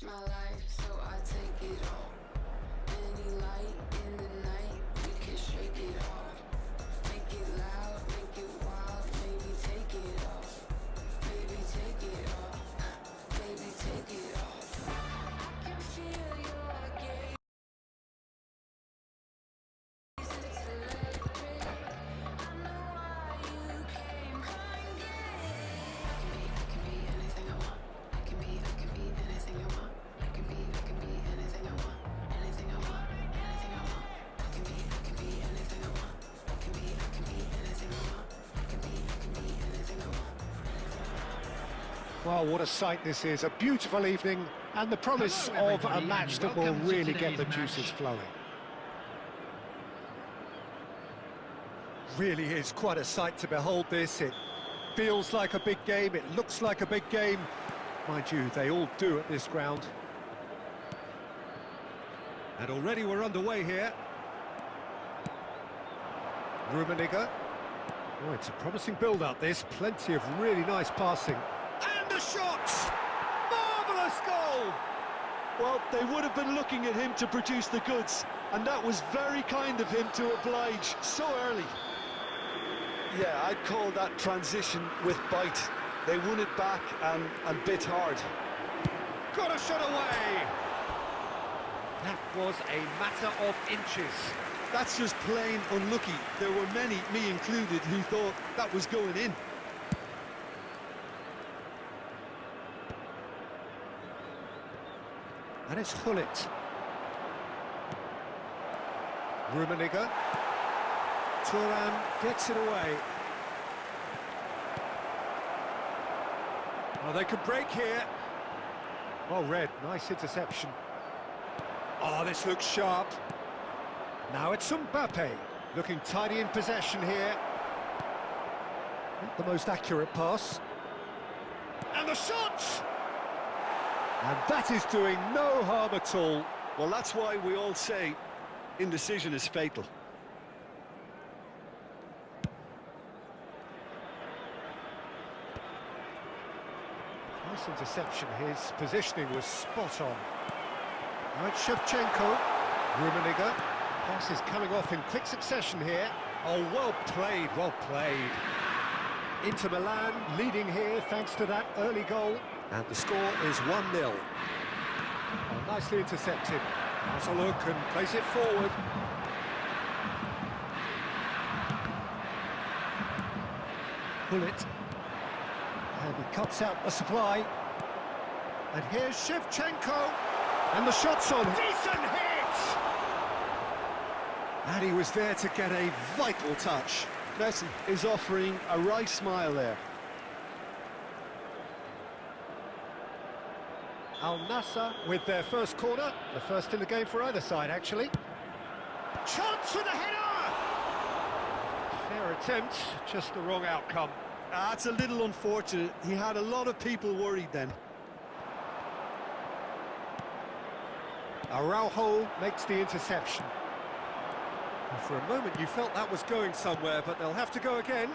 my life, so I take it all. Any light in the night, we can shake it off. Make it loud, make it wild, maybe take it off. Baby, take it off. Baby, take it off. Can feel your gaze. It's electric. I know why you came. Come and get it. I can be anything I want. I can be anything I want. I can be anything I want. Anything I want, anything I want. I can be anything I want. I can be anything I want. I can be anything I want. Well, what a sight this is. A beautiful evening and the promise of a match that will really get the juices flowing. Really is quite a sight to behold this. It feels like a big game, it looks like a big game. Mind you, they all do at this ground. And already we're underway here. Rummenigge. Oh, it's a promising build-up this. Plenty of really nice passing. And the shot! Marvellous goal! Well, they would have been looking at him to produce the goods, and that was very kind of him to oblige so early. Yeah, I'd call that transition with bite. They won it back and bit hard. Got a shot away! That was a matter of inches. That's just plain unlucky. There were many, me included, who thought that was going in. And it's Hullet. Rummenigge. Thuram gets it away. Oh, they could break here. Well read, nice interception. Oh, this looks sharp. Now it's Mbappe, looking tidy in possession here. Not the most accurate pass. And the shot! And that is doing no harm at all. Well, that's why we all say indecision is fatal. Nice interception, his positioning was spot on. Right, Shevchenko, Rummenigge. Pass is coming off in quick succession here. Oh, well played, well played. Inter Milan leading here thanks to that early goal. And the score is 1-0. Oh, nicely intercepted. Has a look and plays it forward. Hullet. And he cuts out the supply. And here's Shevchenko. And the shot's on. Decent hit! And he was there to get a vital touch. Messi is offering a right smile there. Al Nassr with their first corner. The first in the game for either side, actually. Chance with the header! Fair attempt, just the wrong outcome. That's a little unfortunate. He had a lot of people worried then. Araujo makes the interception. And for a moment you felt that was going somewhere, but they'll have to go again.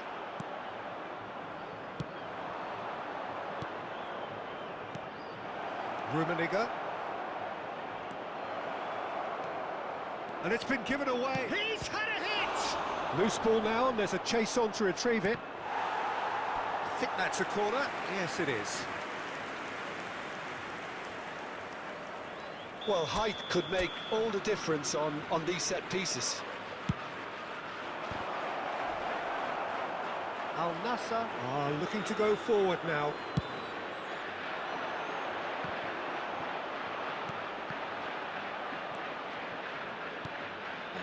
Rummenigge. And it's been given away. He's had a hit! Loose ball now, and there's a chase on to retrieve it. I think that's a corner. Yes, it is. Well, height could make all the difference on these set pieces. Al Nassr are looking to go forward now.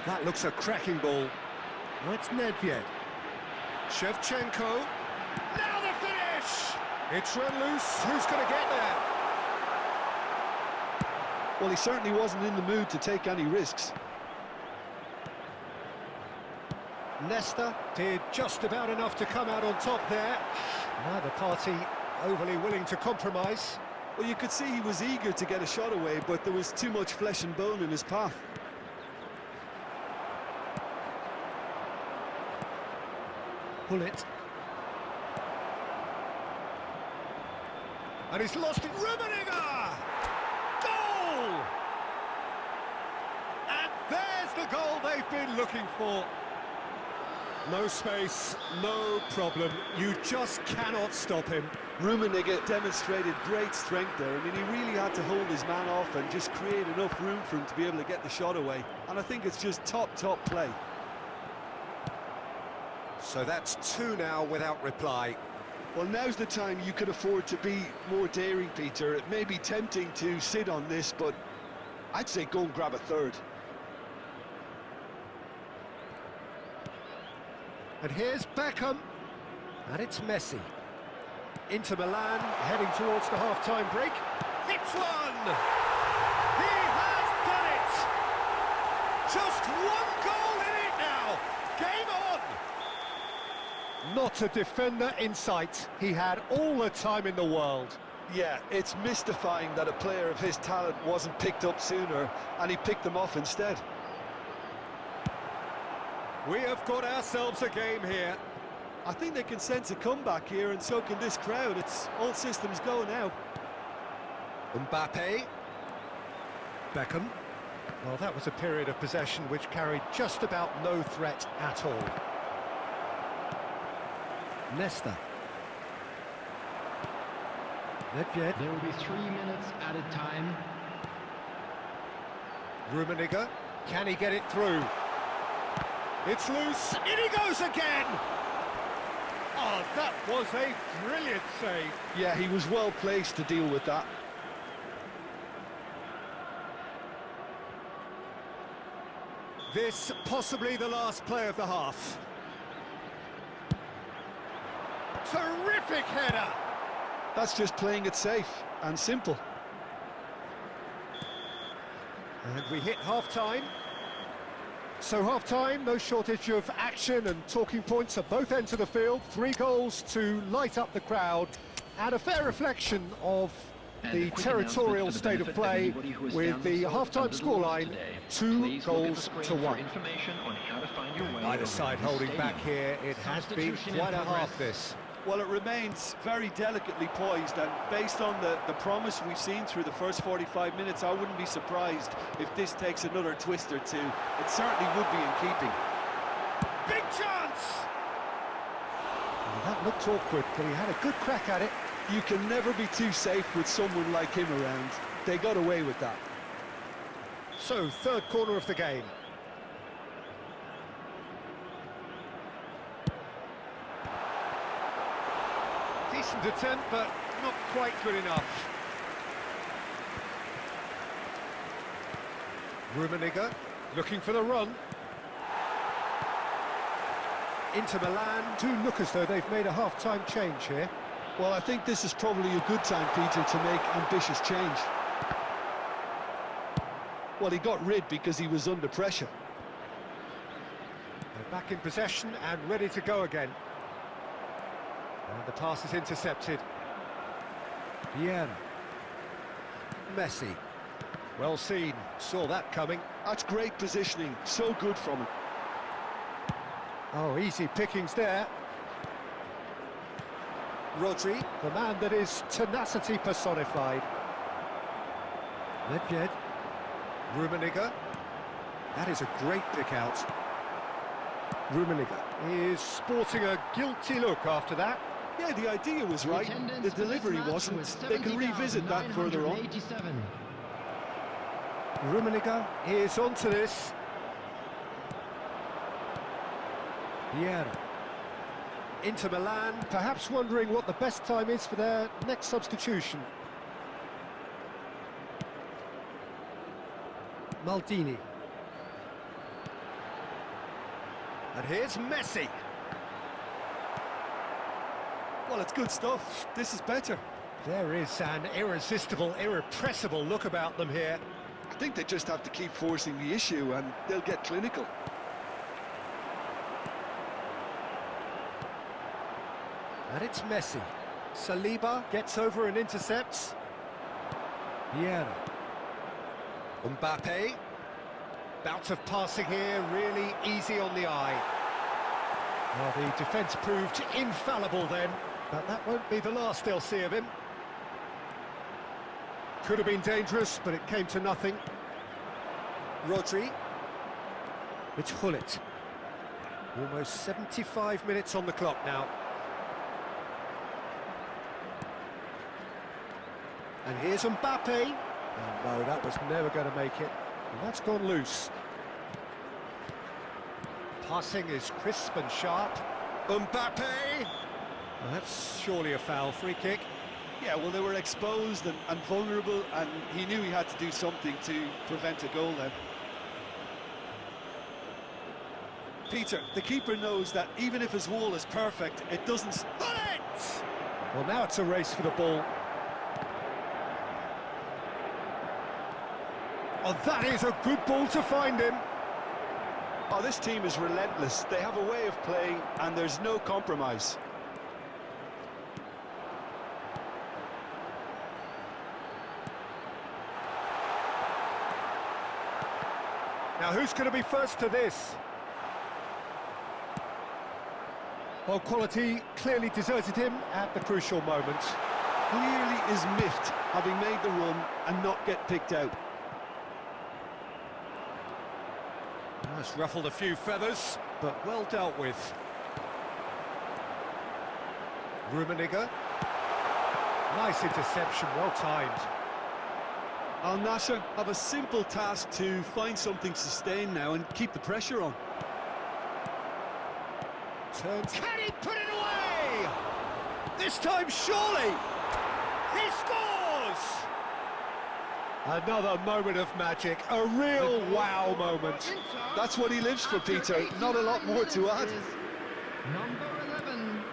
That looks a cracking ball. Oh, it's Nedved. Shevchenko. Now the finish! It's run loose. Who's going to get there? Well, he certainly wasn't in the mood to take any risks. Nesta did just about enough to come out on top there. Neither party overly willing to compromise. Well, you could see he was eager to get a shot away, but there was too much flesh and bone in his path. Hullet. And he's lost it. Rummenigge! There's the goal they've been looking for. No space, no problem. You just cannot stop him. Rummenigge demonstrated great strength there. I mean, he really had to hold his man off and just create enough room for him to be able to get the shot away. And I think it's just top play. So that's 2 now without reply. Well, now's the time you could afford to be more daring, Peter. It may be tempting to sit on this, but I'd say go and grab a third. And here's Beckham. And it's Messi. Inter Milan heading towards the half-time break. It's one! He has done it! Just 1 goal in it now! Game on! Not a defender in sight. He had all the time in the world. Yeah, it's mystifying that a player of his talent wasn't picked up sooner, and he picked them off instead. We have got ourselves a game here. I think they can sense a comeback here, and so can this crowd. It's all systems go now. Mbappe. Beckham. Well, that was a period of possession which carried just about no threat at all. Nesta. Nedved. There will be 3 minutes added time. Rummenigge. Can he get it through? It's loose. In he goes again! Oh, that was a brilliant save. Yeah, he was well placed to deal with that. This possibly the last play of the half. Terrific header! That's just playing it safe and simple. And we hit half-time. So half-time, no shortage of action and talking points at both ends of the field. 3 goals to light up the crowd, and a fair reflection of the territorial state of play with the half-time scoreline, 2 goals to 1. Either side holding back here. It has been quite a half, this. Well, it remains very delicately poised, and based on the promise we've seen through the first 45 minutes, I wouldn't be surprised if this takes another twist or two. It certainly would be in keeping. Big chance! Well, that looked awkward, but he had a good crack at it. You can never be too safe with someone like him around. They got away with that. So, 3rd corner of the game. Decent attempt, but not quite good enough. Rummenigge looking for the run. Inter Milan do look as though they've made a half-time change here. Well, I think this is probably a good time, Peter, to make ambitious change. Well, he got rid because he was under pressure. They're back in possession and ready to go again. And the pass is intercepted. Vieira. Messi. Well seen, saw that coming. That's great positioning, so good from him. Oh, easy pickings there. Rodri, the man that is tenacity personified. Nedved. Rummenigge. That is a great pick out. Rummenigge is sporting a guilty look after that. Yeah, the idea was right, the delivery wasn't. They can revisit that further on. Rummenigge is onto this. Vieira. Inter Milan, perhaps wondering what the best time is for their next substitution. Maldini. And here's Messi. Well, it's good stuff. This is better. There is an irresistible, irrepressible look about them here. I think they just have to keep forcing the issue and they'll get clinical. And it's Messi. Saliba gets over and intercepts. Vieira. Mbappe. Bout of passing here, really easy on the eye. Well, the defence proved infallible then, but that won't be the last they'll see of him. Could have been dangerous, but it came to nothing. Rodri. It's Hullet. Almost 75 minutes on the clock now. And here's Mbappe. Oh no, that was never going to make it. And that's gone loose. Passing is crisp and sharp. Mbappe! Well, that's surely a foul. Free kick. Yeah, well, they were exposed and vulnerable, and he knew he had to do something to prevent a goal then. Peter, the keeper knows that even if his wall is perfect, it doesn't... Bullet! Well, now it's a race for the ball. Oh, that is a good ball to find him. Oh, this team is relentless. They have a way of playing, and there's no compromise. Now, who's going to be first to this? Well, quality clearly deserted him at the crucial moment. Clearly is miffed, having made the run and not get picked out. That's ruffled a few feathers, but well dealt with. Rummenigge. Nice interception, well timed. Al Nassr have a simple task to find something to sustain now and keep the pressure on. Turns. Can he put it away? This time, surely! He scores! Another moment of magic, a real wow moment. That's what he lives for, Peter. Not a lot more to add. Number 11.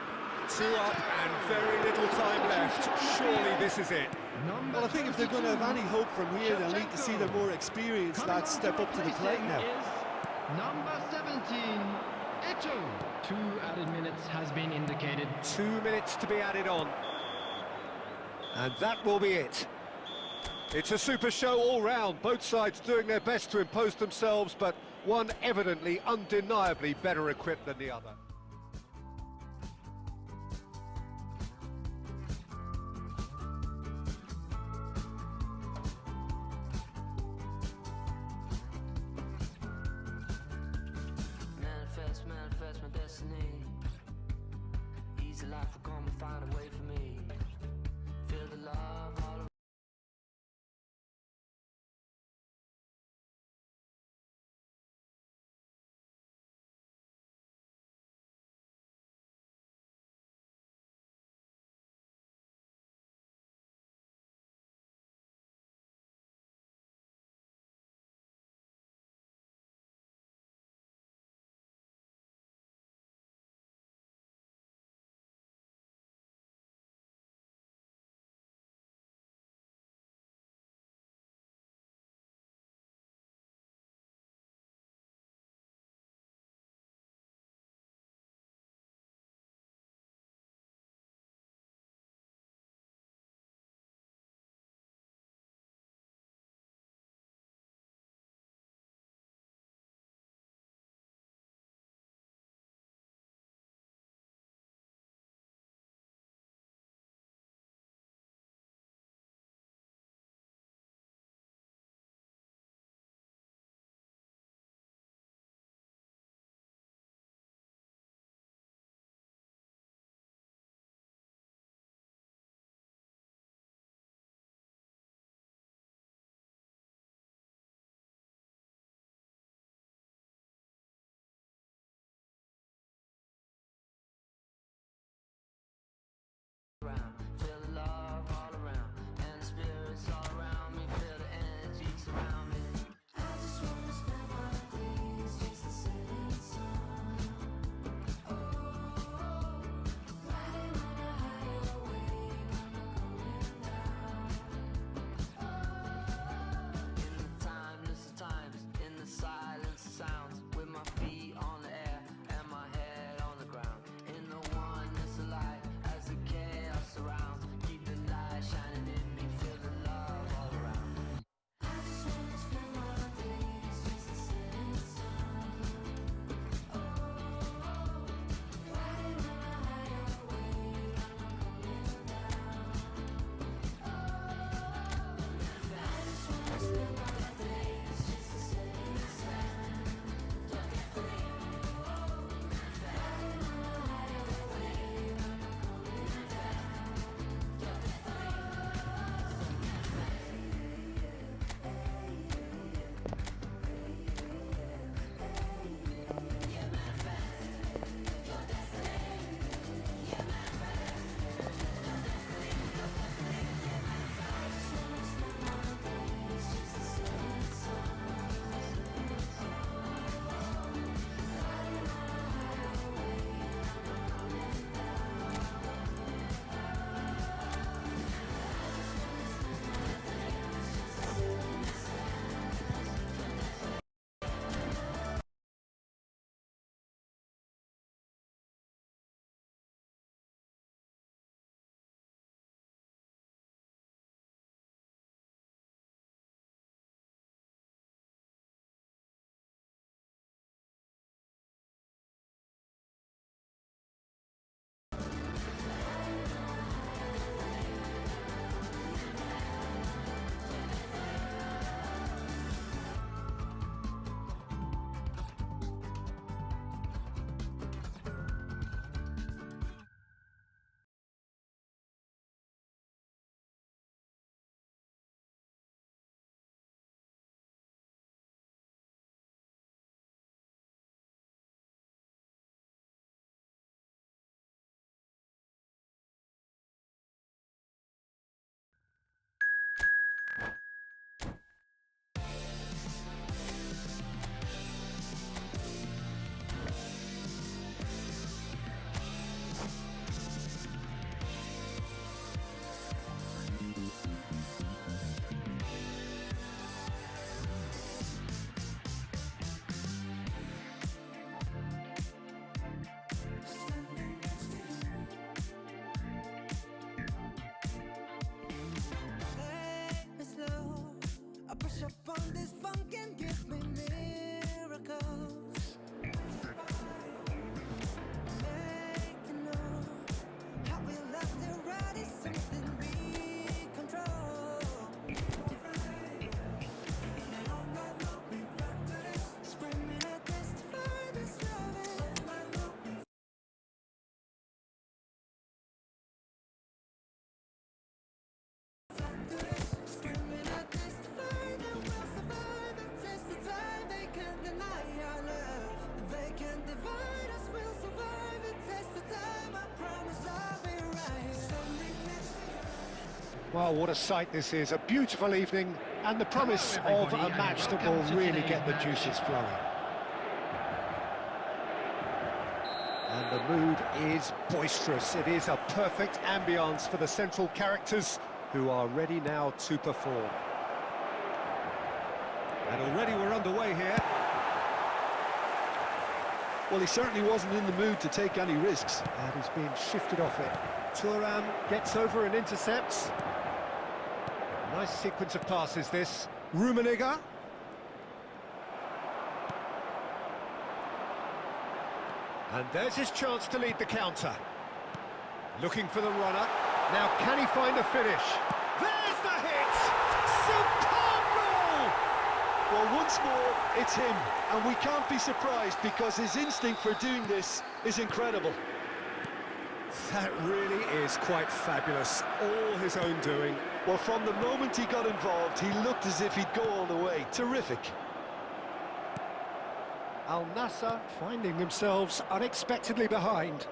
2 up and very little time left. Surely this is it. Well, I think if they're going to have any hope from here, they'll need to see their more experienced lads step up to the plate now. Number 17, Eto. 2 added minutes has been indicated. 2 minutes to be added on. And that will be it. It's a super show all round, both sides doing their best to impose themselves, but one evidently, undeniably better equipped than the other. Manifest my destiny. Easy life will come and find a way for me. Feel the love all around. Well, what a sight this is. A beautiful evening and the promise of a match that will really get the juices flowing. And the mood is boisterous. It is a perfect ambience for the central characters who are ready now to perform. And already we're underway here. Well, he certainly wasn't in the mood to take any risks. And he's being shifted off it. Thuram gets over and intercepts. Nice sequence of passes this. Rummenigge. And there's his chance to lead the counter. Looking for the runner. Now can he find the finish? There's the hit! Superb goal! Well, once more, it's him. And we can't be surprised because his instinct for doing this is incredible. That really is quite fabulous. All his own doing. Well, from the moment he got involved, he looked as if he'd go all the way. Terrific. Al Nassr finding themselves unexpectedly behind.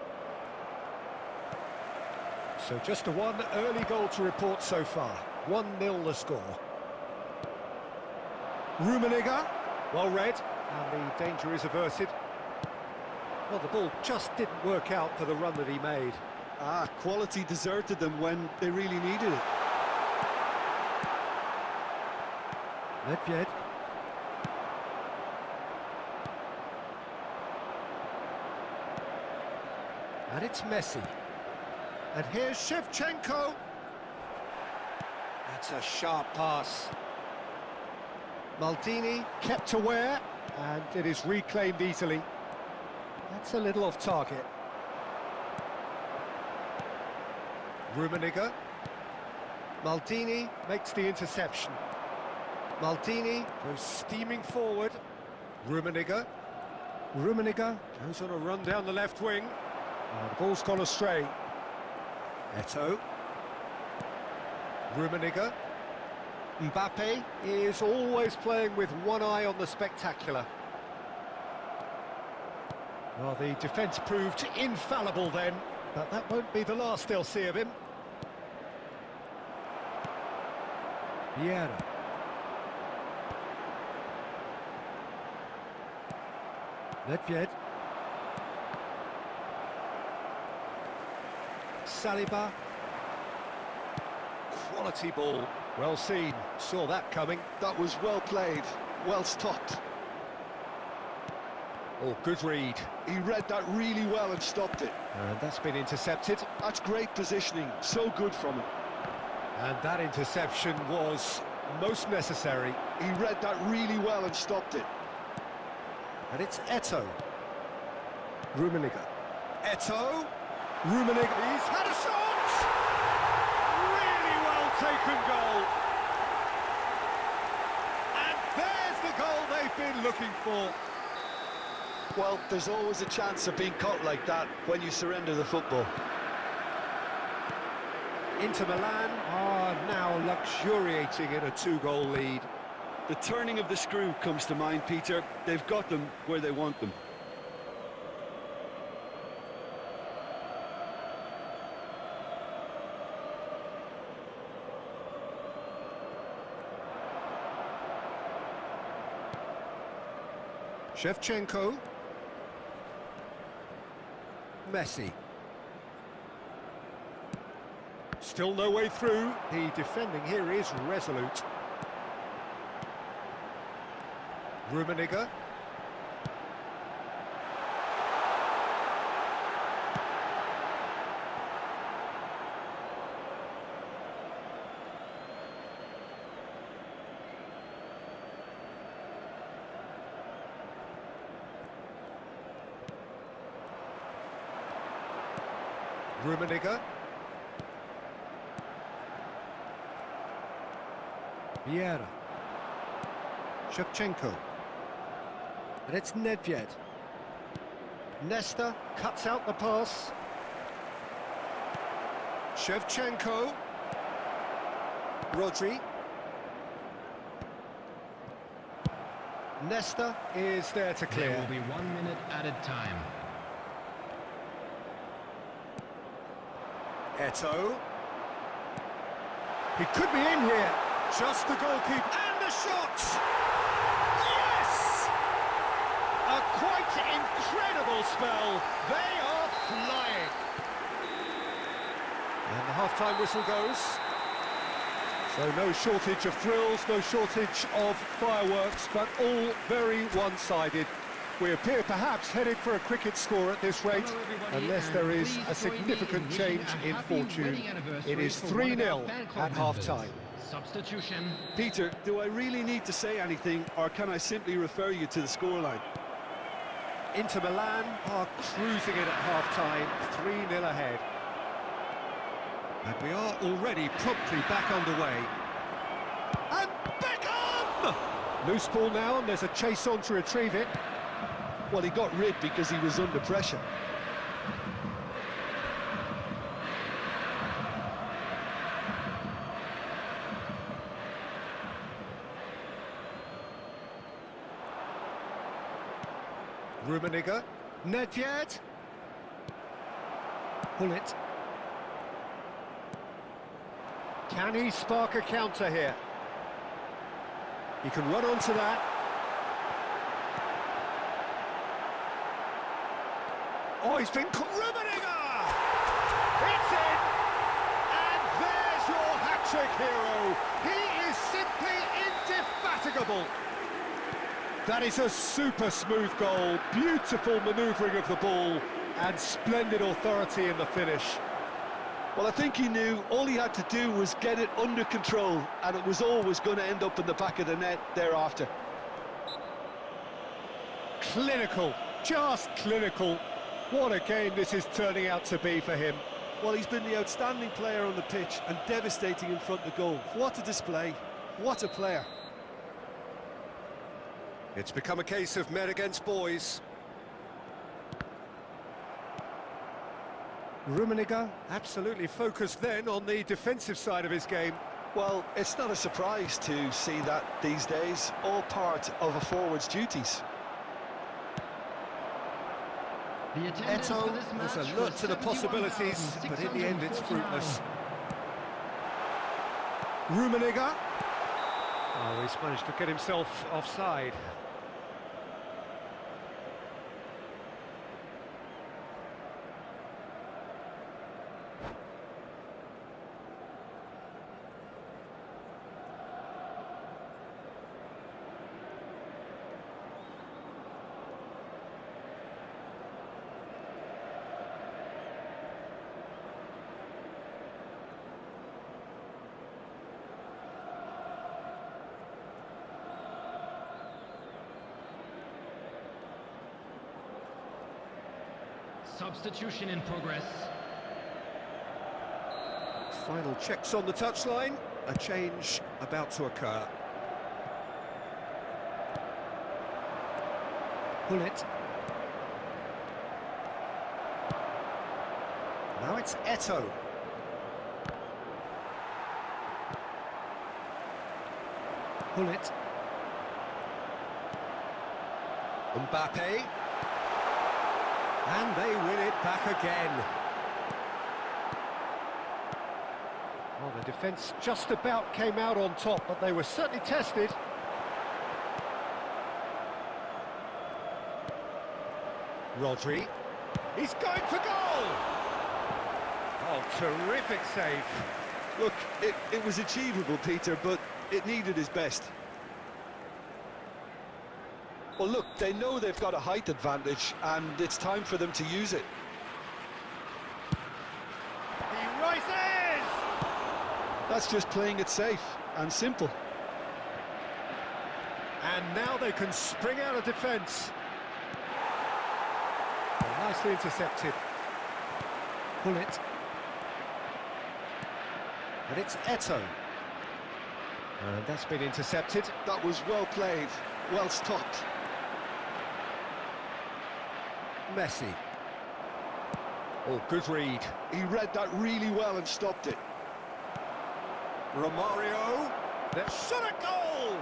So just a one early goal to report so far. 1-0 the score. Rummenigge, well read, and the danger is averted. Well, the ball just didn't work out for the run that he made. Quality deserted them when they really needed it. Nedved. And it's Messi. And here's Shevchenko. That's a sharp pass. Maldini kept aware, and it is reclaimed easily. That's a little off target. Rummenigge. Maldini makes the interception. Maldini goes steaming forward. Rummenigge. Rummenigge goes on a run down the left wing. The ball's gone astray. Eto'o. Rummenigge. Mbappe is always playing with one eye on the spectacular. Well, the defence proved infallible then, but that won't be the last they'll see of him. Vieira. Nedved. Saliba. Quality ball. Well seen. Saw that coming. That was well played, well stopped. Oh, good read. He read that really well and stopped it. And that's been intercepted. That's great positioning, so good from him. And that interception was most necessary. He read that really well and stopped it. And it's Eto'o. Rummenigge. Eto'o. Rummenigge. He's had a shot! Really well taken goal. And there's the goal they've been looking for. Well, there's always a chance of being caught like that when you surrender the football. Inter Milan are now luxuriating in a 2-goal lead. The turning of the screw comes to mind, Peter. They've got them where they want them. Shevchenko. Messi. Still no way through. The defending here is resolute. Rummenigge. Rummenigge. Vieira. Shevchenko. And it's Nedved. Nesta cuts out the pass. Shevchenko. Rodri. Nesta is there to clear. There will be 1 minute added time. Eto'o. He could be in here. Just the goalkeeper. And the shot! Yes! A quite incredible spell. They are flying. And the half-time whistle goes. So no shortage of thrills, no shortage of fireworks, but all very one-sided. We appear perhaps headed for a cricket score at this rate, unless there is a significant change in fortune. It is 3-0 at half-time. Substitution. Peter, do I really need to say anything, or can I simply refer you to the scoreline? Inter Milan are cruising it at half-time, 3-0 ahead. And we are already promptly back underway. And Beckham! Loose ball now, and there's a chase on to retrieve it. Well, he got rid because he was under pressure. Rummenigge, Nedved. Pull it. Can he spark a counter here? He can run onto that. Oh, he's been... Rummenigge! It's in! And there's your hat-trick hero. He is simply indefatigable. That is a super smooth goal, beautiful manoeuvring of the ball, and splendid authority in the finish. Well, I think he knew all he had to do was get it under control, and it was always going to end up in the back of the net thereafter. Clinical, just clinical. What a game this is turning out to be for him. Well, he's been the outstanding player on the pitch and devastating in front of the goal. What a display, what a player. It's become a case of men against boys. Rummenigge absolutely focused then on the defensive side of his game. Well, it's not a surprise to see that these days, all part of a forward's duties. Eto'o was alert to the possibilities, but in the end it's fruitless. Rummenigge. Oh, he's managed to get himself offside. Substitution in progress. Final checks on the touchline. A change about to occur. Pull it. Now it's Eto'o. Pull it. Mbappe. And they win it back again. Well, the defence just about came out on top, but they were certainly tested. Rodri. He's going for goal! Oh, terrific save. Look, it was achievable, Peter, but it needed his best. Well, look, they know they've got a height advantage, and it's time for them to use it. He rises! That's just playing it safe and simple. And now they can spring out of defence. Oh, nicely intercepted. Pull it. And it's Eto'o. And that's been intercepted. That was well played, well stopped. Messi. Oh, good read. He read that really well and stopped it. Romario. That's shot a goal!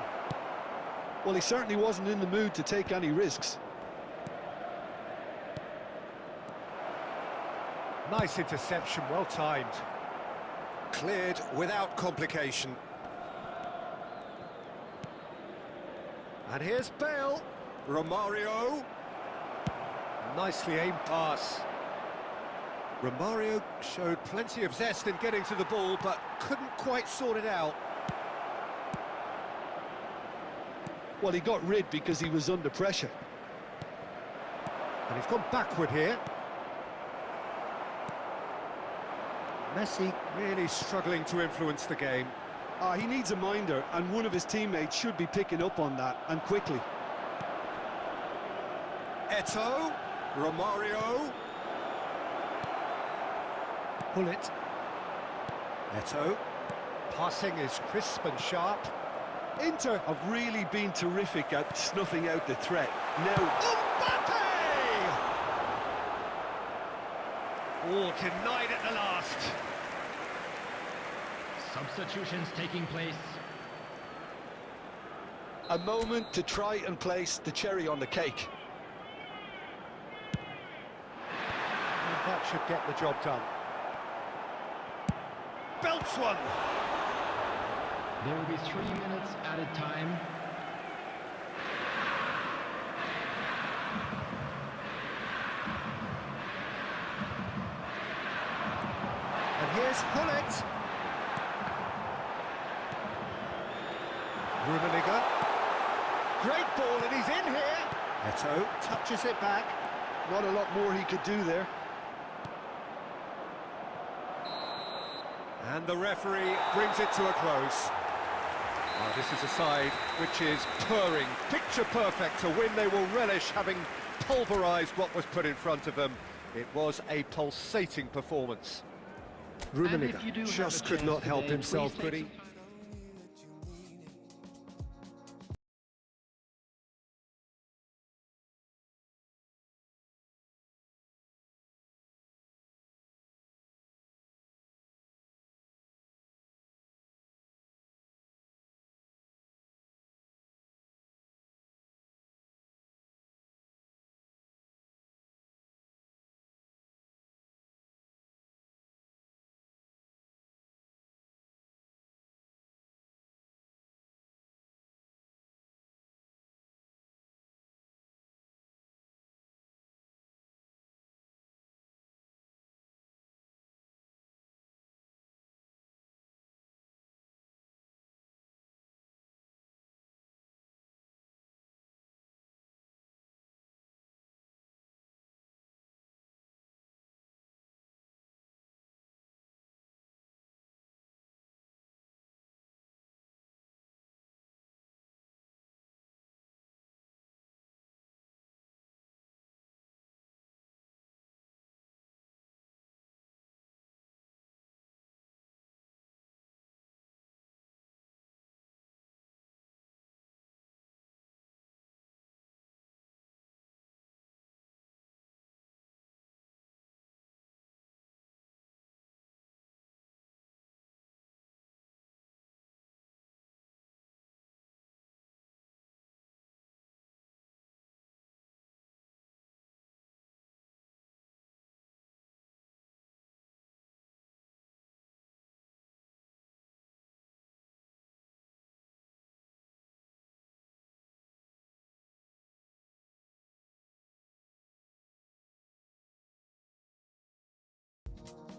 Well, he certainly wasn't in the mood to take any risks. Nice interception, well timed. Cleared without complication. And here's Bale. Romario. Nicely aimed pass. Romario showed plenty of zest in getting to the ball, but couldn't quite sort it out. Well, he got rid because he was under pressure. And he's gone backward here. Messi really struggling to influence the game. He needs a minder, and one of his teammates should be picking up on that, and quickly. Eto'o, Romario. Bullet. Eto'o. Passing is crisp and sharp. Inter have really been terrific at snuffing out the threat. Now, Mbappe! Oh, denied at the last. Substitutions taking place. a moment to try and place the cherry on the cake. And that should get the job done. Belts one! There will be 3 minutes added time. And here's Hullet. Rummenigge. Great ball, and he's in here. Eto'o touches it back. Not a lot more he could do there. And the referee brings it to a close. Now, this is a side which is purring, picture perfect to win. They will relish having pulverised what was put in front of them. It was a pulsating performance. Rummenigge just could not help himself, could he?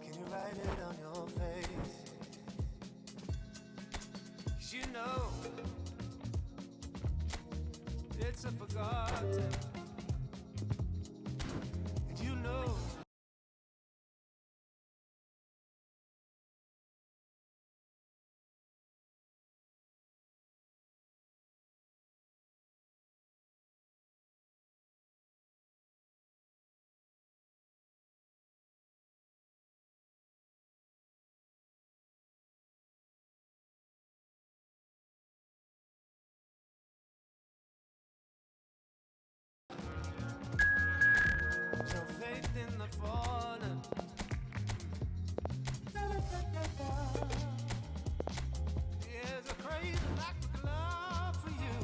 Can you write it on your face? 'Cause you know it's a forgotten, and you know your faith in the fallen. There's a crazy lack of love for you.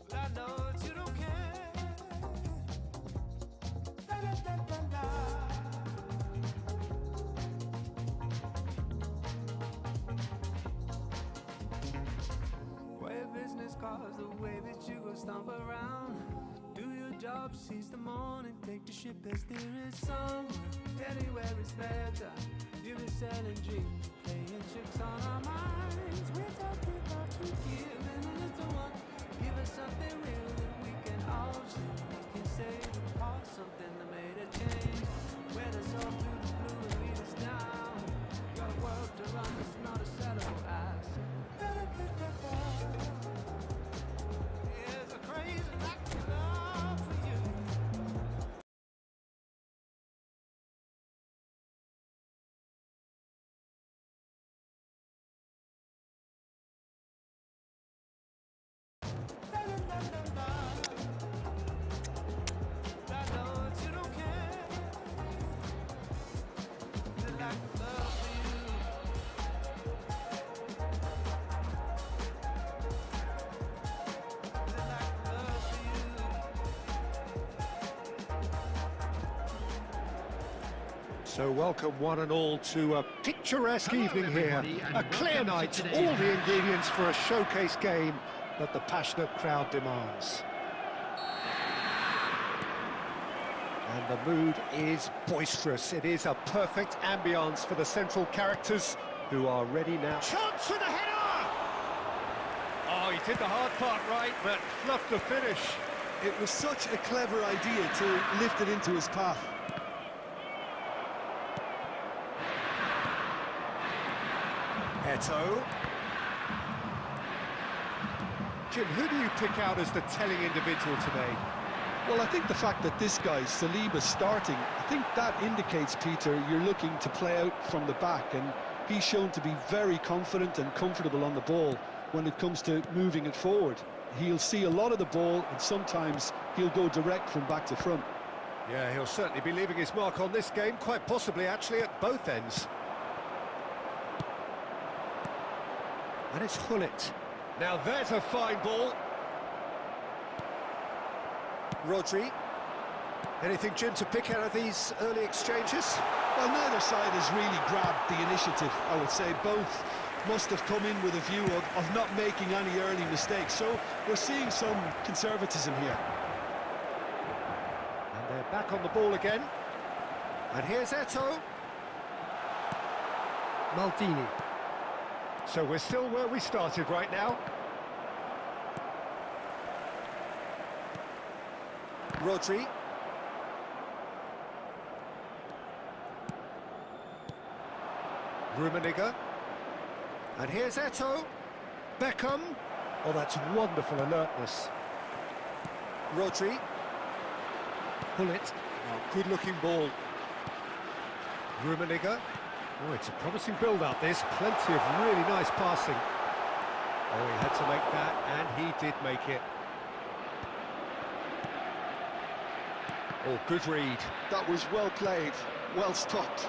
But I know that you don't care. stomp around. Do your job, seize the morning, take the ship as there is somewhere. Anywhere is better. You've been selling dreams, playing tricks on our minds. We're talking about you giving a little one. Give us something real that we can all see. We can save the past, something that made a change. Wet us all through the blue and lead us down. Got a world to run, it's not a shadow ass. There's a crazy lack of love for you. I know that you don't care. The lack of love for you. The lack of love for you. So welcome one and all to a picturesque evening here. everybody, and A clear welcome to night, today's all the match. ingredients for a showcase game that the passionate crowd demands. And the mood is boisterous. It is a perfect ambience for the central characters who are ready now. Chance for the header! Oh, he did the hard part right, but fluffed the finish. It was such a clever idea to lift it into his path. Eto'o. Jim, who do you pick out as the telling individual today? Well, I think the fact that this guy, Saliba's starting, I think that indicates, Peter, you're looking to play out from the back, and he's shown to be very confident and comfortable on the ball when it comes to moving it forward. He'll see a lot of the ball, and sometimes he'll go direct from back to front. Yeah, he'll certainly be leaving his mark on this game, quite possibly actually at both ends. And it's Hullet. Now there's a fine ball. Rodri. Anything, Jim, to pick out of these early exchanges? Well, neither side has really grabbed the initiative, I would say. Both must have come in with a view of not making any early mistakes. So we're seeing some conservatism here. And they're back on the ball again. And here's Eto'o. Maldini. So we're still where we started right now. Rodri. Rummenigge. And here's Eto'o. Beckham. Oh, that's wonderful alertness. Rodri. Hullet. Oh, good-looking ball. Rummenigge. Oh, it's a promising build-up, this. Plenty of really nice passing. Oh, he had to make that, and he did make it. Oh, good read. That was well played, well stopped.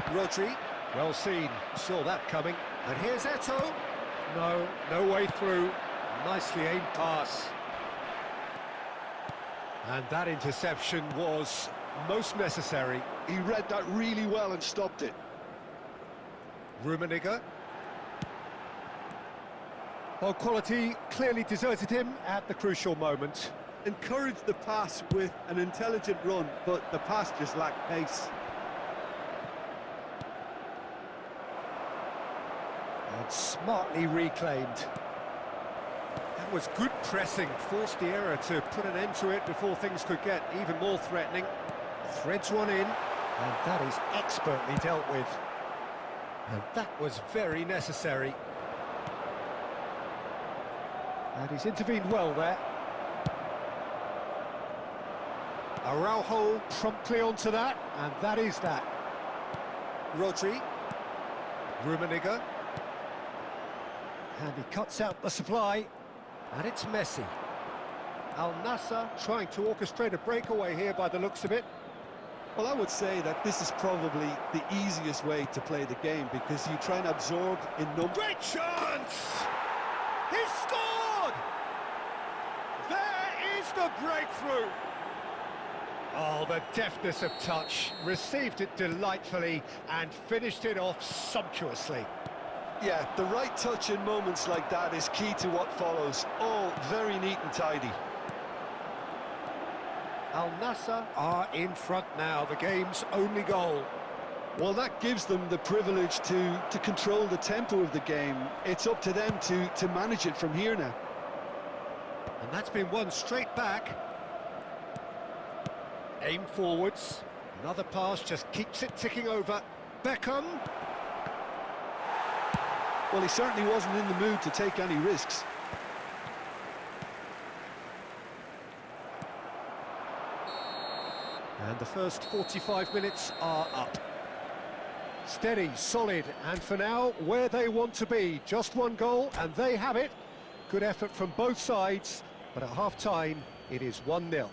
Rodri, well seen, saw that coming. And here's Eto'o. No way through. Nicely aimed pass. And that interception was most necessary. He read that really well and stopped it. Rummenigge. Well, quality clearly deserted him at the crucial moment. Encouraged the pass with an intelligent run, but the pass just lacked pace. And smartly reclaimed. That was good pressing, forced the error to put an end to it before things could get even more threatening. Threads one in, and that is expertly dealt with. And that was very necessary. And he's intervened well there. Araujo promptly onto that, and that is that. Rodri. Rummenigge. And he cuts out the supply, and it's Messi. Al Nassr trying to orchestrate a breakaway here by the looks of it. Well, I would say that this is probably the easiest way to play the game, because you try and absorb in numbers. Great chance! He's scored! There is the breakthrough! Oh, the deftness of touch, received it delightfully and finished it off sumptuously. Yeah, the right touch in moments like that is key to what follows. All very neat and tidy. Al Nassr are in front now, the game's only goal. Well, that gives them the privilege to control the tempo of the game. It's up to them to manage it from here now. And that's been won straight back. Aim forwards. Another pass just keeps it ticking over. Beckham. Well, he certainly wasn't in the mood to take any risks. And the first 45 minutes are up. Steady, solid, and for now, where they want to be. Just one goal, and they have it. Good effort from both sides, but at half-time, it is 1-0.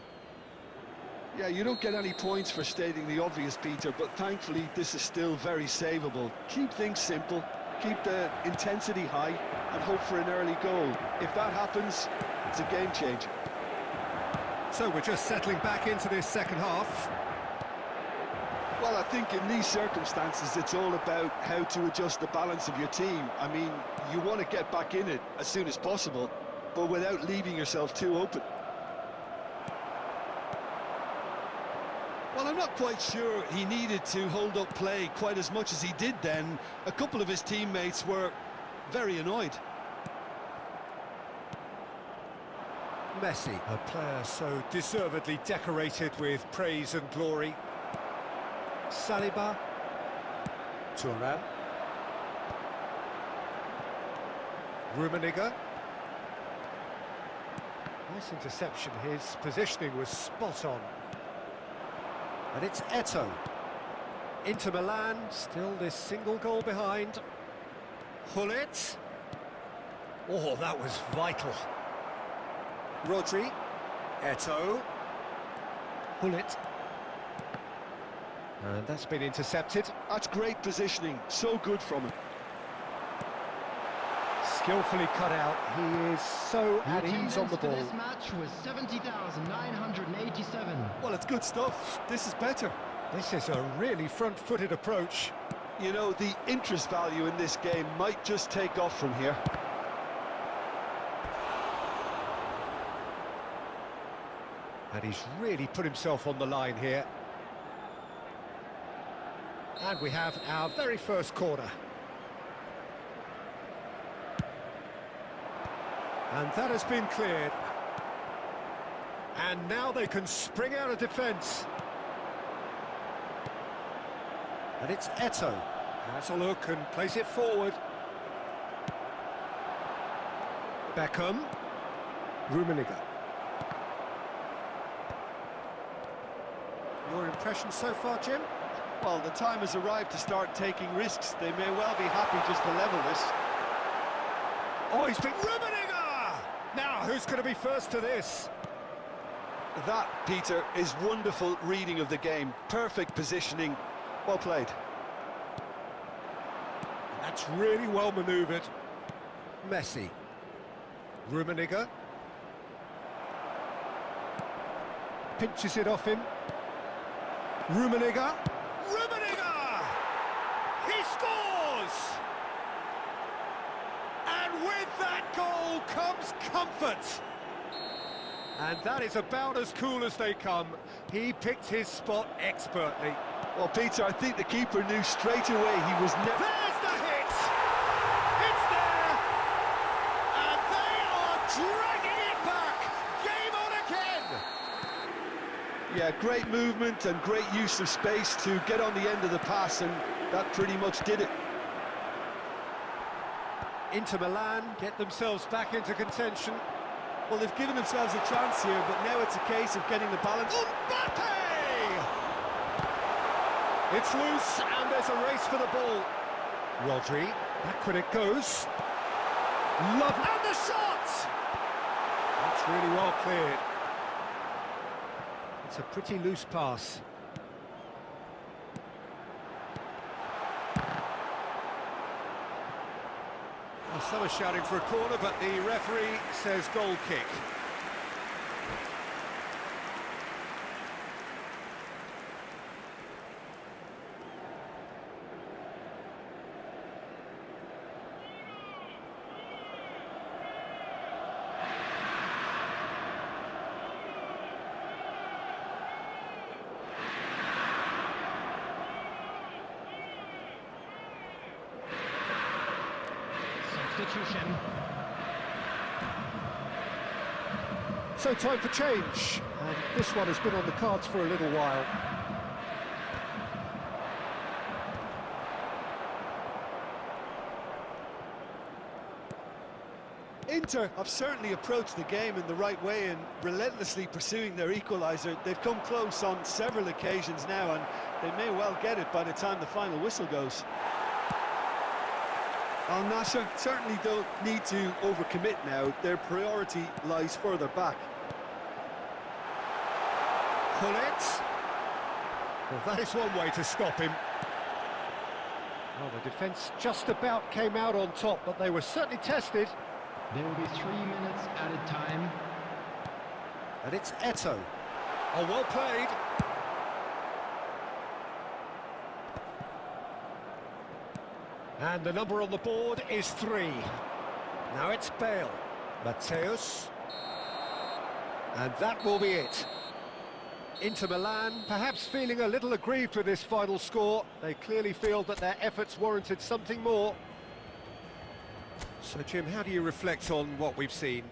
Yeah, you don't get any points for stating the obvious, Peter, but thankfully this is still very savable. Keep things simple, keep the intensity high, and hope for an early goal. If that happens, it's a game changer. So we're just settling back into this second half. Well, I think in these circumstances, it's all about how to adjust the balance of your team. I mean, you want to get back in it as soon as possible, but without leaving yourself too open. Well, I'm not quite sure he needed to hold up play quite as much as he did then. A couple of his teammates were very annoyed. Messi, a player so deservedly decorated with praise and glory. Saliba. Thuram. Rummenigge. Nice interception, his positioning was spot on. And it's Eto'o. Inter Milan, still this single goal behind. Hullet. Oh, that was vital. Rodri. Eto'o. Hullet. And that's been intercepted. That's great positioning, so good from him. Skillfully cut out, he is so at ease on the ball. This match was 70,987. Well, it's good stuff. This is better. This is a really front-footed approach. You know, the interest value in this game might just take off from here. And he's really put himself on the line here. And we have our very first corner. And that has been cleared. And now they can spring out of defence. And it's Eto'o. Has a look and plays it forward. Beckham. Rummenigge. Your impression so far, Jim? Well, the time has arrived to start taking risks. They may well be happy just to level this. Oh, he's been Rummenigge! Now, who's going to be first to this? That, Peter, is wonderful reading of the game. Perfect positioning. Well played. That's really well manoeuvred. Messi. Rummenigge. Pinches it off him. Rummenigge. Rummenigge! He scores! And with that goal comes comfort. And that is about as cool as they come. He picked his spot expertly. Well, Peter, I think the keeper knew straight away he was never... There's the hit! It's there! And they are dragging it back! Game on again! Yeah, great movement and great use of space to get on the end of the pass, and that pretty much did it. Inter Milan get themselves back into contention. Well, they've given themselves a chance here, but now it's a case of getting the balance. Mbappe! It's loose, and there's a race for the ball. Rodri, back when it goes. Love, and the shot! That's really well cleared. It's a pretty loose pass. Well, some are shouting for a corner, but the referee says goal kick. substitution. So time for change, and this one has been on the cards for a little while. Inter have certainly approached the game in the right way and relentlessly pursuing their equaliser. They've come close on several occasions now, and they may well get it by the time the final whistle goes. Al Nassr certainly don't need to overcommit now. Their priority lies further back. Pullet. Well, that is one way to stop him. Well, the defence just about came out on top, but they were certainly tested. There will be 3 minutes added time. And it's Eto. Oh, well played. And the number on the board is 3. Now it's Bale. Mateus. And that will be it. Inter Milan, perhaps feeling a little aggrieved with this final score. They clearly feel that their efforts warranted something more. So, Jim, how do you reflect on what we've seen?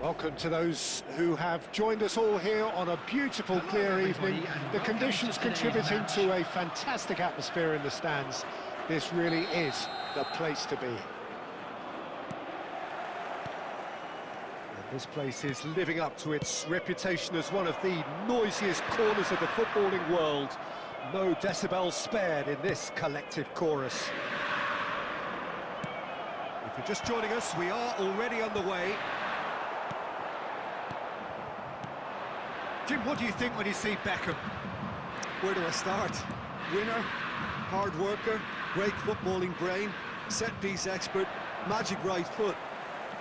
Welcome to those who have joined us all here on a beautiful, clear evening. The conditions contributing to a fantastic atmosphere in the stands. This really is the place to be. And this place is living up to its reputation as one of the noisiest corners of the footballing world. No decibels spared in this collective chorus. If you're just joining us, we are already underway. Jim, what do you think when you see Beckham? Where do I start? Winner, hard worker, great footballing brain, set-piece expert, magic right foot,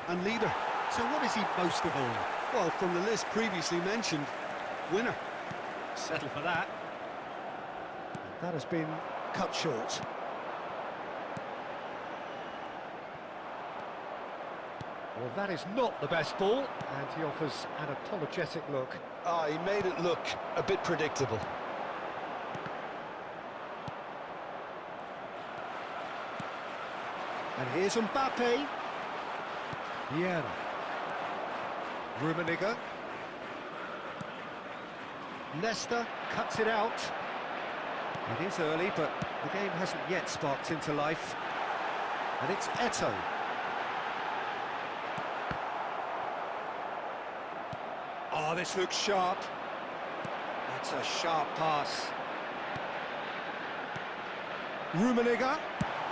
and leader. So what is he most of all? Well, from the list previously mentioned, winner. Settle for that. That has been cut short. Well, that is not the best ball, and he offers an apologetic look. Ah, he made it look a bit predictable. And here's Mbappe. Vieira. Rummenigge. Nesta cuts it out. It is early, but the game hasn't yet sparked into life. And it's Eto'o. Oh, this looks sharp. That's a sharp pass. Rummenigge.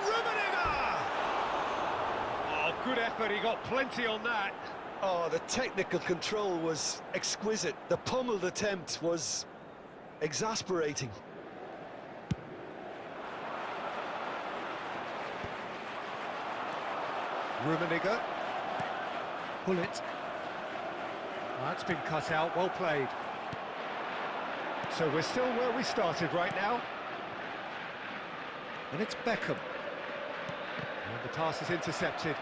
Rummenigge! Oh, good effort. He got plenty on that. Oh, the technical control was exquisite. The pummeled attempt was exasperating. Rummenigge. Pull it. That's been cut out, well played. So we're still where we started right now. And it's Beckham. And the pass is intercepted.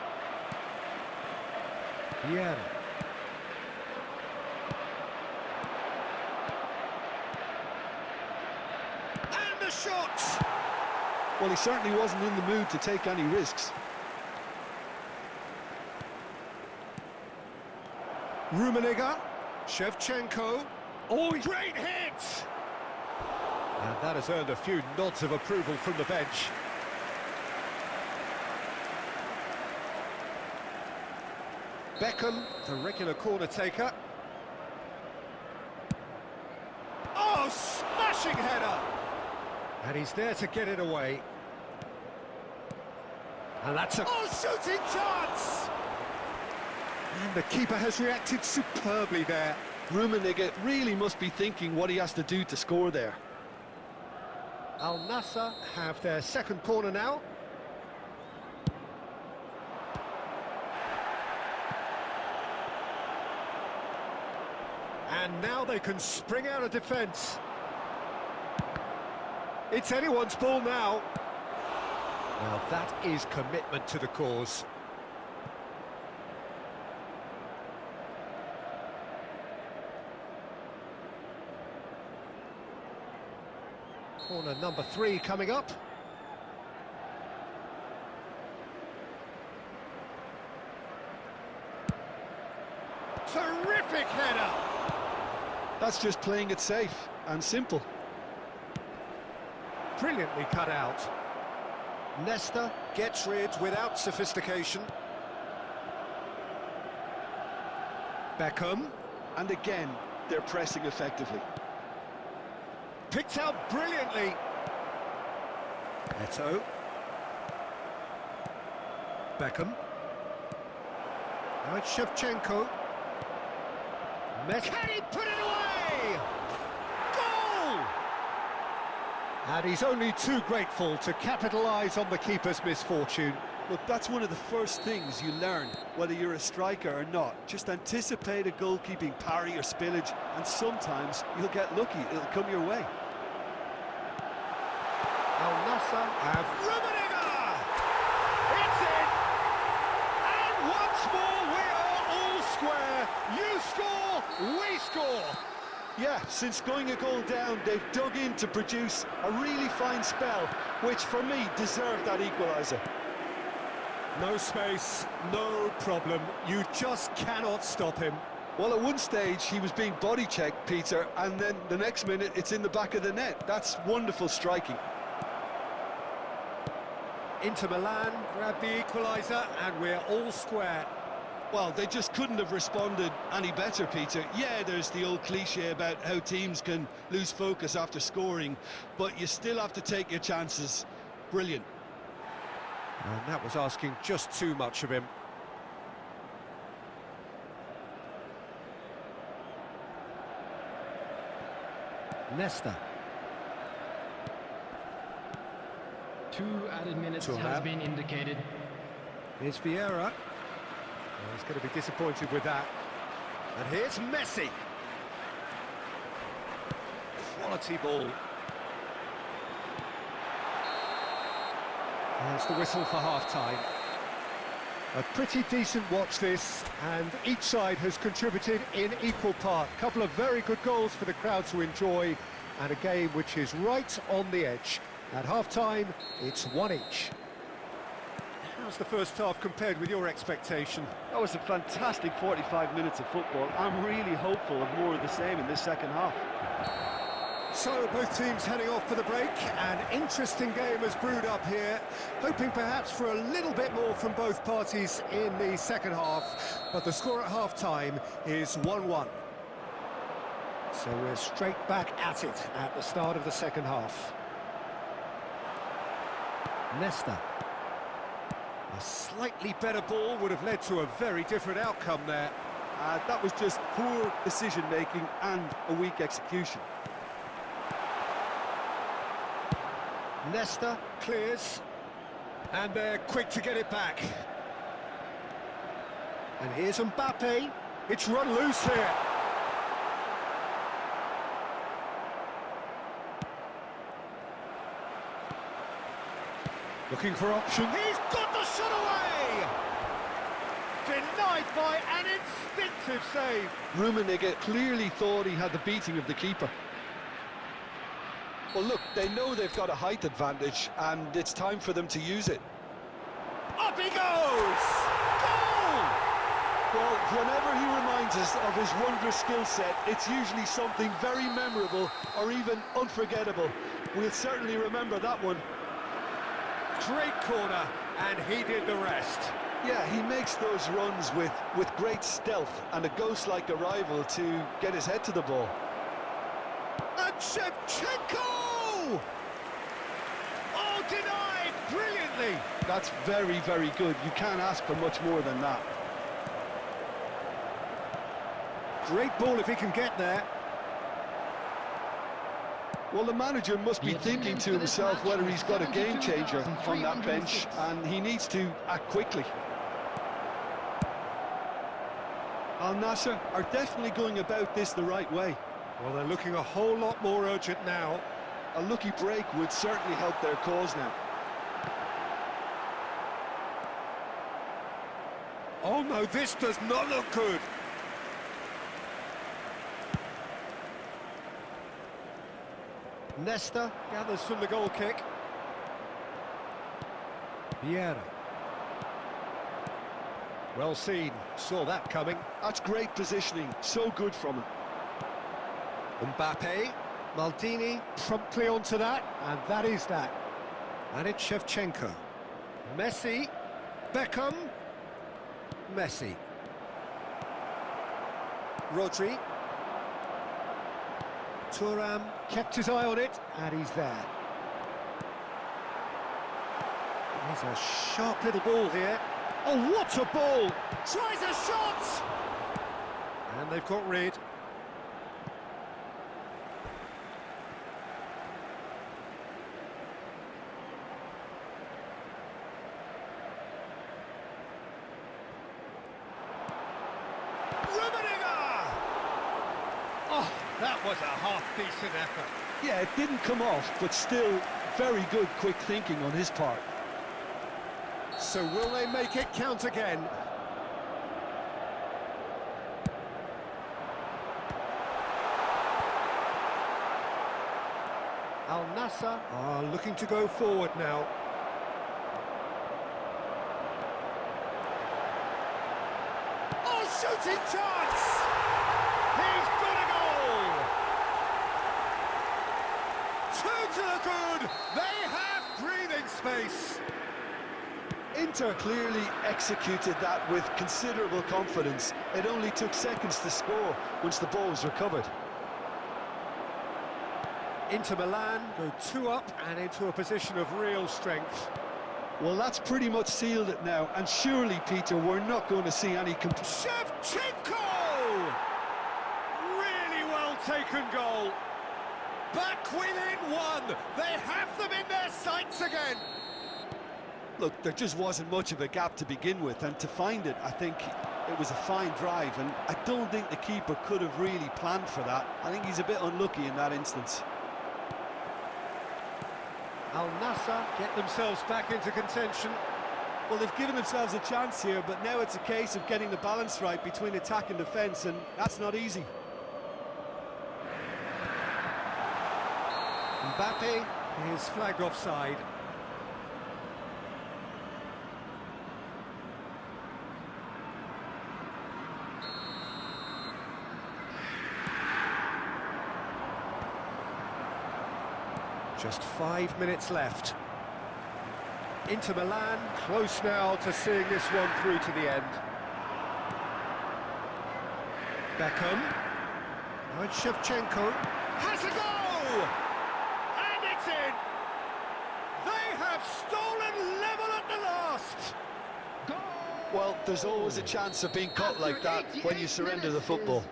Vieira. And the shot! Well, he certainly wasn't in the mood to take any risks. Rummenigge, Shevchenko. Oh, great hit! And that has earned a few nods of approval from the bench. Beckham, the regular corner taker. Oh, smashing header! And he's there to get it away. And that's a shooting chance! And the keeper has reacted superbly there. Rummenigge really must be thinking what he has to do to score there. Al Nassr have their second corner now. And now they can spring out of defence. It's anyone's ball now. Now that is commitment to the cause. Corner number 3 coming up. Terrific header! That's just playing it safe and simple. Brilliantly cut out. Nesta gets rid without sophistication. Beckham. And again, they're pressing effectively. Picked out brilliantly. Eto'o. Beckham. Now it's Shevchenko. Can he put it away? Goal! And he's only too grateful to capitalise on the keeper's misfortune. Look, that's one of the first things you learn, whether you're a striker or not. Just anticipate a goalkeeping parry or spillage, and sometimes you'll get lucky, it'll come your way. Al Nassr have Rummenigge! It's in! And once more we are all square. You score, we score. Yeah, since going a goal down, they've dug in to produce a really fine spell, which for me deserved that equaliser. No space, no problem. You just cannot stop him. Well, at one stage, he was being body-checked, Peter, and then the next minute, it's in the back of the net. That's wonderful striking. Inter Milan grab the equaliser, and we're all square. Well, they just couldn't have responded any better, Peter. Yeah, there's the old cliche about how teams can lose focus after scoring, but you still have to take your chances. Brilliant. And that was asking just too much of him. Nesta. 2 added minutes Thuram. has been indicated. Here's Vieira. Oh, he's going to be disappointed with that. And here's Messi. Quality ball. There's the whistle for half-time. A pretty decent watch this, and each side has contributed in equal part. A couple of very good goals for the crowd to enjoy, and a game which is right on the edge. At half-time, it's 1 each. How's the first half compared with your expectation? That was a fantastic 45 minutes of football. I'm really hopeful of more of the same in this second half. So both teams heading off for the break. An interesting game has brewed up here, hoping perhaps for a little bit more from both parties in the second half, but the score at half-time is 1-1. So we're straight back at it at the start of the second half. Nesta. A slightly better ball would have led to a very different outcome there. That was just poor decision-making and a weak execution. Nesta clears, and they're quick to get it back. And here's Mbappe. It's run loose here. Looking for option. He's got the shot away! Denied by an instinctive save. Rummenigge clearly thought he had the beating of the keeper. Well, look, they know they've got a height advantage, and it's time for them to use it. Up he goes! Goal! Well, whenever he reminds us of his wondrous skill set, it's usually something very memorable or even unforgettable. We'll certainly remember that one. Great corner, and he did the rest. Yeah, he makes those runs with great stealth and a ghost-like arrival to get his head to the ball. And Shevchenko! Oh, denied brilliantly. That's very, very good. You can't ask for much more than that. Great ball if he can get there. Well, the manager must be thinking to himself whether he's got a game changer on that bench, and he needs to act quickly. Al Nassr are definitely going about this the right way. Well, they're looking a whole lot more urgent now. A lucky break would certainly help their cause now. Oh no, this does not look good. Nesta gathers from the goal kick. Vieira. Well seen, saw that coming. That's great positioning, so good from him. Mbappe, Maldini promptly onto that, and that is that. And it's Shevchenko. Messi, Beckham, Messi. Rodri. Thuram kept his eye on it, and he's there. There's a sharp little ball here. Oh, what a ball! Tries a shot! And they've got rid. Oh, that was a half-decent effort. Yeah, it didn't come off, but still very good quick thinking on his part. So will they make it count again? Al Nassr are looking to go forward now. shooting chance! He's got a goal! Two to the good! They have breathing space! Inter clearly executed that with considerable confidence. It only took seconds to score once the ball was recovered. Inter Milan go 2 up and into a position of real strength. Well, that's pretty much sealed it now, and surely, Peter, we're not going to see any... Shevchenko! Really well taken goal. Back within 1. They have them in their sights again. Look, there just wasn't much of a gap to begin with, and to find it, I think it was a fine drive, and I don't think the keeper could have really planned for that. I think he's a bit unlucky in that instance. Al Nassr get themselves back into contention. Well, they've given themselves a chance here, but now it's a case of getting the balance right between attack and defence, and that's not easy. Mbappe is flagged offside. Just 5 minutes left. Inter Milan close now to seeing this one through to the end. Beckham. Now it's Shevchenko. Has a goal! And it's in! They have stolen level at the last! Well, there's always a chance of being caught like that when you surrender the football.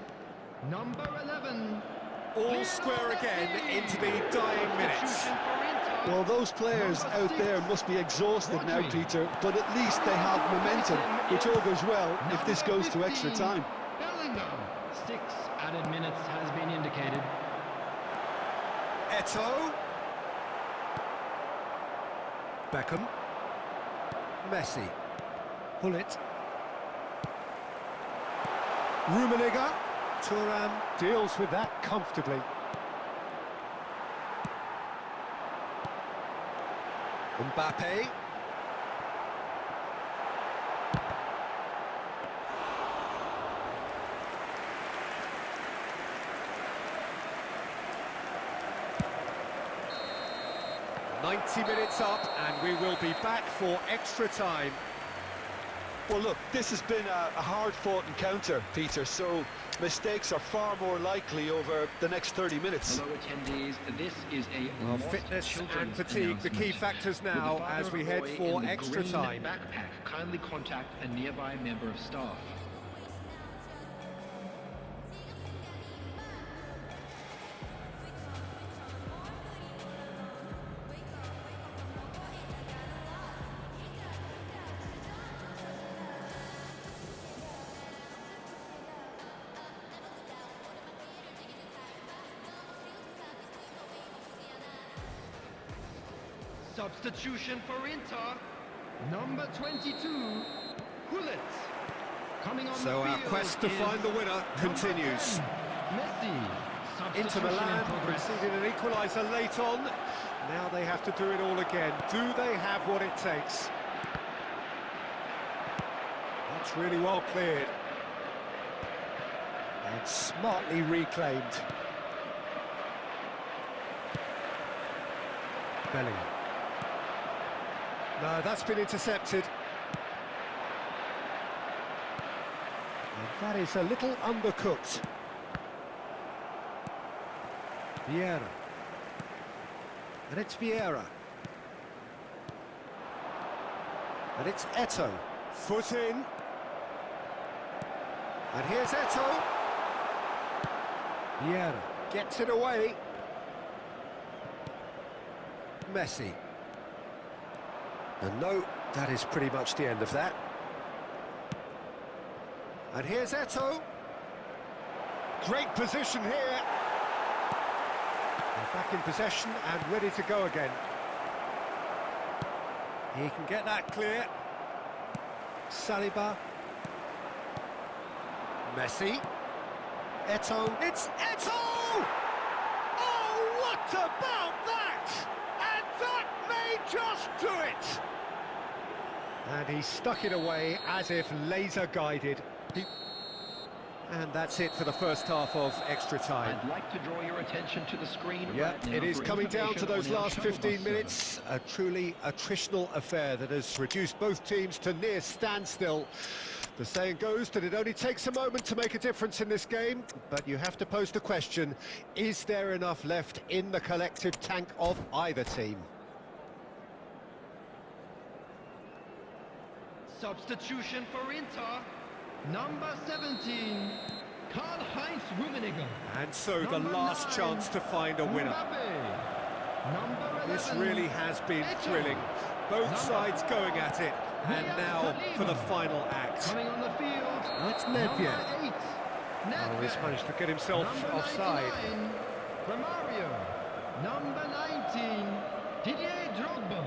Number 11. All square again into the dying minutes. Well, those players out there must be exhausted now, Peter, but at least they have momentum, which augurs well if this goes to extra time. Bellingham. 6 added minutes has been indicated. Eto'o. Beckham. Messi. Hullet. Rummenigge. Thuram deals with that comfortably. Mbappe. "90 minutes up and we will be back for extra time." Well, look, this has been a hard-fought encounter, Peter, so mistakes are far more likely over the next 30 minutes. Hello, attendees. This is a Well, fitness and fatigue, the key factors now as we head for extra time. Backpack, kindly contact a nearby member of staff. Substitution for Inter. Number 22, Hullet. Coming on So the our field quest to is find the winner continues. Messi. Inter Substitution Milan in progress. conceded an equaliser late on. Now they have to do it all again. Do they have what it takes? That's really well cleared. And smartly reclaimed. Bellingham. No, that's been intercepted. And that is a little undercooked. Vieira. And it's Vieira. And it's Eto'o. Foot in. And here's Eto'o. Vieira gets it away. Messi. And no, that is pretty much the end of that. And here's Eto'o. Great position here. They're back in possession and ready to go again. He can get that clear. Saliba. Messi. Eto'o. It's Eto'o! Oh, what about that? And that may just do it! And he stuck it away as if laser guided. And that's it for the first half of extra time. I'd like to draw your attention to the screen. Yeah, right now it is for coming down to information those on your last shuttle 15 bus minutes. A truly attritional affair that has reduced both teams to near standstill. The saying goes that it only takes a moment to make a difference in this game, but you have to pose the question, is there enough left in the collective tank of either team? Substitution for Inter, number 17, Karl-Heinz Rummenigge. And so the Number last 9, chance to find a winner. Mbappe. Number 11, This really has been Eto. thrilling. Both Number sides 4, going at it, and William now for the Saliba. final act. Coming on the field, That's number Nedved. 8, Oh, Nedved. he's managed to get himself Number offside. 99, Romario. Number 19, Didier Drogba.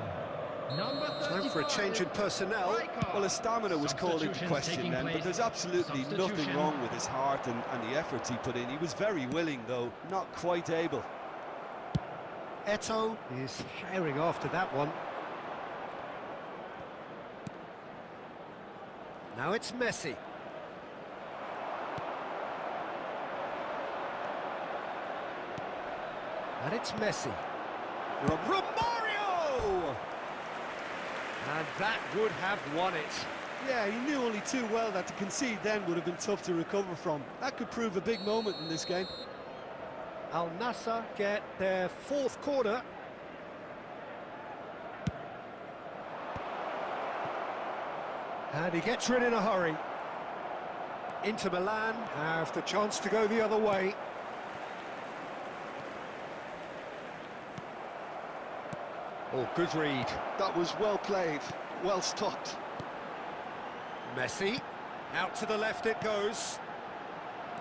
Number 35, Time for a change in personnel. Rijkaard. Well, his stamina was called into Substitutions question taking then, but place. there's absolutely nothing Substitution. wrong with his heart and the efforts he put in. He was very willing, though, not quite able. Eto is firing after that one. Now it's Messi. And it's Messi. Romario! And that would have won it. Yeah, he knew only too well that to concede then would have been tough to recover from. That could prove a big moment in this game. Al Nassr get their fourth corner. And he gets rid in a hurry. Inter Milan have the chance to go the other way. Oh, good read. That was well played, well stopped. Messi, out to the left it goes.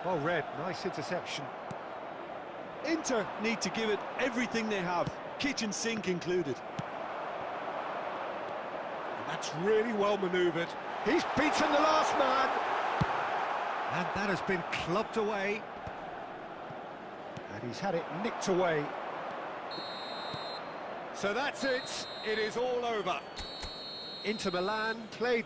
Well read, nice interception. Inter need to give it everything they have, kitchen sink included. That's really well manoeuvred. He's beaten the last man. And that has been clubbed away. And he's had it nicked away. So that's it. It is all over. Inter Milan played